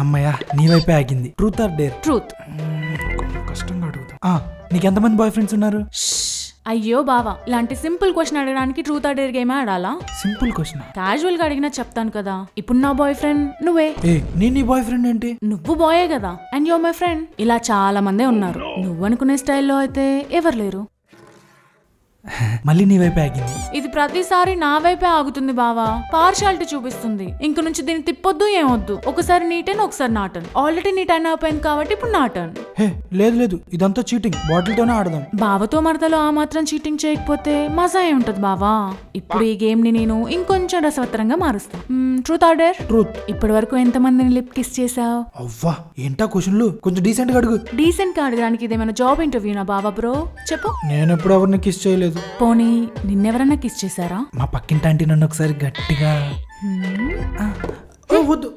అమ్మయ్యా నీ వైపే ఆగింది. Truth or dare? ట్రూత్. కొంచెం కష్టంగా అడుగుతా. నీకెంతమంది బాయ్ ఫ్రెండ్స్ ఉన్నారు? అయ్యో బావా, ఇలాంటి సింపుల్ క్వశ్చన్ అడగడానికి ట్రూత్ ఆర్ డేర్ గేమ్ ఆడాలా? Simple question. క్యాజువల్ గా అడిగినా చెప్తాను కదా. ఇప్పుడు నా బాయ్ ఫ్రెండ్ నువ్వే. నేను నీ బాయ్ ఫ్రెండ్ ఏంటి? నువ్వు బాయే కదా, అండ్ యువర్ మై ఫ్రెండ్. ఇలా చాలా మందే ఉన్నారు. నువ్వు అనుకునే స్టైల్లో అయితే ఎవరు లేరు. మళ్ళీ నీ వైపే ఆగింది. ఇది ప్రతిసారి నా వైపే ఆగుతుంది బావా. పార్షాలిటీ చూపిస్తుంది. ఇంక నుంచి దీన్ని తిప్పొద్దు ఏమొద్దు. ఒకసారి నీ టర్న్, ఒకసారి నా టర్న్. ఆల్రెడీ నీ టర్న్ అయిపోయింది కాబట్టి ఇప్పుడు నా టర్న్. లేదు ఇదంతా చీటింగ్. బాటిల్ తోనే ఆడదాం. బావతో మరదలో ఆ మాత్రం చీటింగ్ చేయకపోతే మజా ఏముంటది బావా. ఇప్పుడు ఈ గేమ్ ని నేను ఇంకొంచెం రసవత్తరంగా మారుస్తా. Truth or dare? ట్రూత్. ఇప్పటి వరకు ఎంత మందిని లిప్ కిస్ చేసావు? అవ్వా ఏంటా క్వశ్చన్లు, కొంచెం డీసెంట్ గా అడుగు. డీసెంట్ గా అడగడానికి ఇదేమైనా జాబ్ ఇంటర్వ్యూనా బావా బ్రో? చెప్పు. నేను ఎప్పుడు ఎవరిని కిస్ చేయలేదు. పోనీ నిన్నెవరన్నా కిస్ చేశారా? మా పక్కింటి ఆంటీ నన్ను ఒకసారి గట్టిగా వద్దు